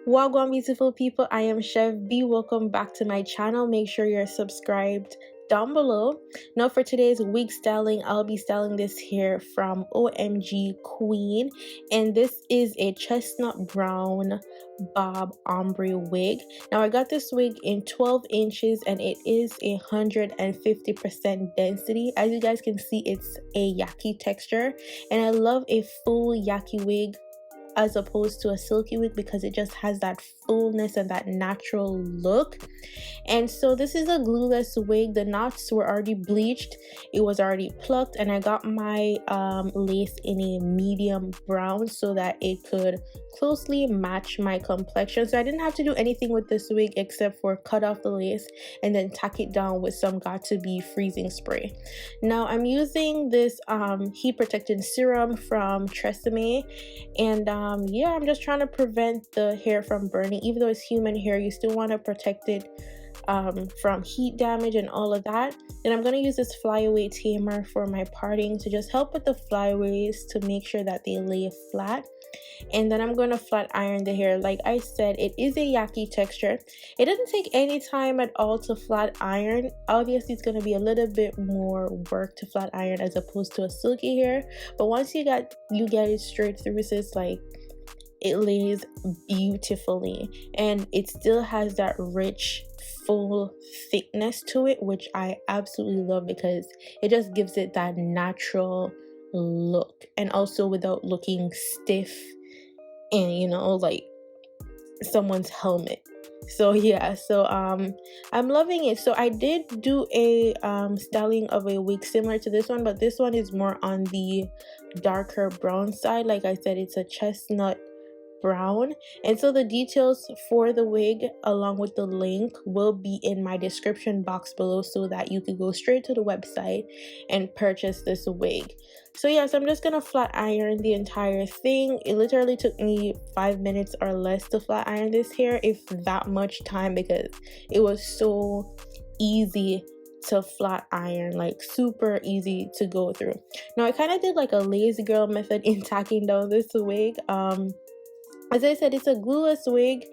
Wagwan beautiful people, I am Chef B. Welcome back to my channel. Make sure you're subscribed down below. Now for today's wig styling, I'll be styling this hair from OMGqueen, and this is a chestnut brown bob ombre wig. Now I got this wig in 12 inches and it is 150% density. As you guys can see, it's a yaki texture, and I love a full yaki wig as opposed to a silky wig because it just has that fullness and that natural look. And so this is a glueless wig. The knots were already bleached, it was already plucked, and I got my lace in a medium brown so that it could closely match my complexion. So I didn't have to do anything with this wig except for cut off the lace and then tack it down with some got to be freezing spray. Now I'm using this heat protecting serum from Chestnut, and yeah, I'm just trying to prevent the hair from burning. Even though it's human hair, you still want to protect it from heat damage and all of that. Then I'm going to use this flyaway tamer for my parting to just help with the flyaways to make sure that they lay flat. And then I'm going to flat iron the hair. Like I said, it is a yaki texture. It doesn't take any time at all to flat iron. Obviously it's going to be a little bit more work to flat iron as opposed to a silky hair, but once you get it straight through, it's just like it lays beautifully, and it still has that rich full thickness to it, which I absolutely love because it just gives it that natural look, and also without looking stiff and, you know, like someone's helmet. So yeah, so I'm loving it. So I did do a styling of a wig similar to this one, but this one is more on the darker brown side. Like I said, it's a chestnut brown, and so the details for the wig along with the link will be in my description box below so that you can go straight to the website and purchase this wig. So yes, I'm just gonna flat iron the entire thing. It literally took me 5 minutes or less to flat iron this hair, if that much time, because it was so easy to flat iron, like super easy to go through. Now I kind of did like a lazy girl method in tacking down this wig. As I said, it's a glueless wig,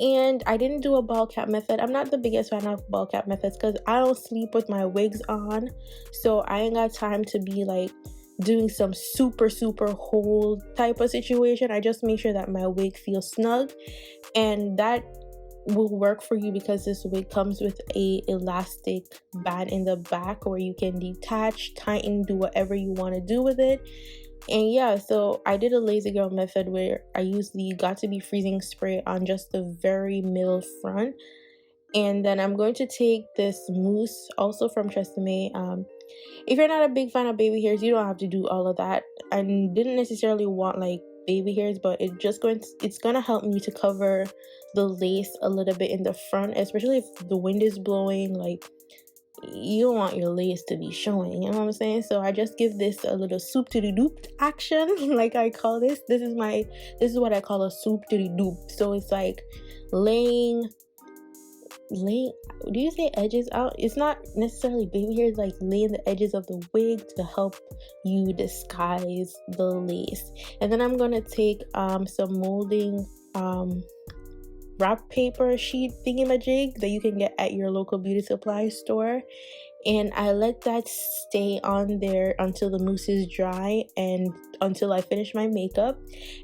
and I didn't do a ball cap method. I'm not the biggest fan of ball cap methods because I don't sleep with my wigs on, so I ain't got time to be like doing some super hold type of situation. I just make sure that my wig feels snug, and that will work for you because this wig comes with a elastic band in the back where you can detach, tighten, do whatever you want to do with it. And yeah, so I did a lazy girl method where I used the got to be freezing spray on just the very middle front, and then I'm going to take this mousse also from Chestnut. If you're not a big fan of baby hairs, you don't have to do all of that. I didn't necessarily want like baby hairs, but it's gonna help me to cover the lace a little bit in the front, especially if the wind is blowing. Like, you don't want your lace to be showing, you know what I'm saying? So I just give this a little soup to the doop action, like I call this. This is what I call a soup to the doop. So it's like laying, do you say edges out? It's not necessarily baby hairs, like laying the edges of the wig to help you disguise the lace. And then I'm gonna take some molding wrap paper sheet thingamajig that you can get at your local beauty supply store, and I let that stay on there until the mousse is dry and until I finish my makeup.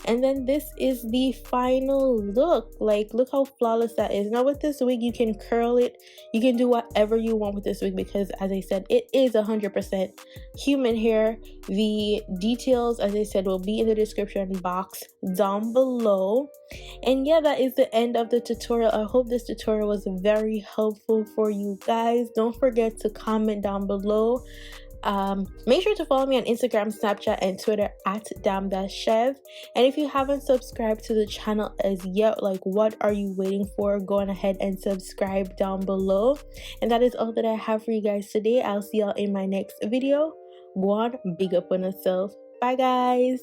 And then this is the final look. Like, look how flawless that is. Now with this wig, you can curl it, you can do whatever you want with this wig because, as I said, it is 100% human hair. The details, as I said, will be in the description box down below. And yeah, that is the end of the tutorial. I hope this tutorial was very helpful for you guys. Don't forget to comment down below. Make sure to follow me on Instagram, Snapchat, and Twitter at damn-chev. And if you haven't subscribed to the channel as yet, like, what are you waiting for? Go on ahead and subscribe down below. And that is all that I have for you guys today. I'll see y'all in my next video. Go on, big up on yourself. Bye guys.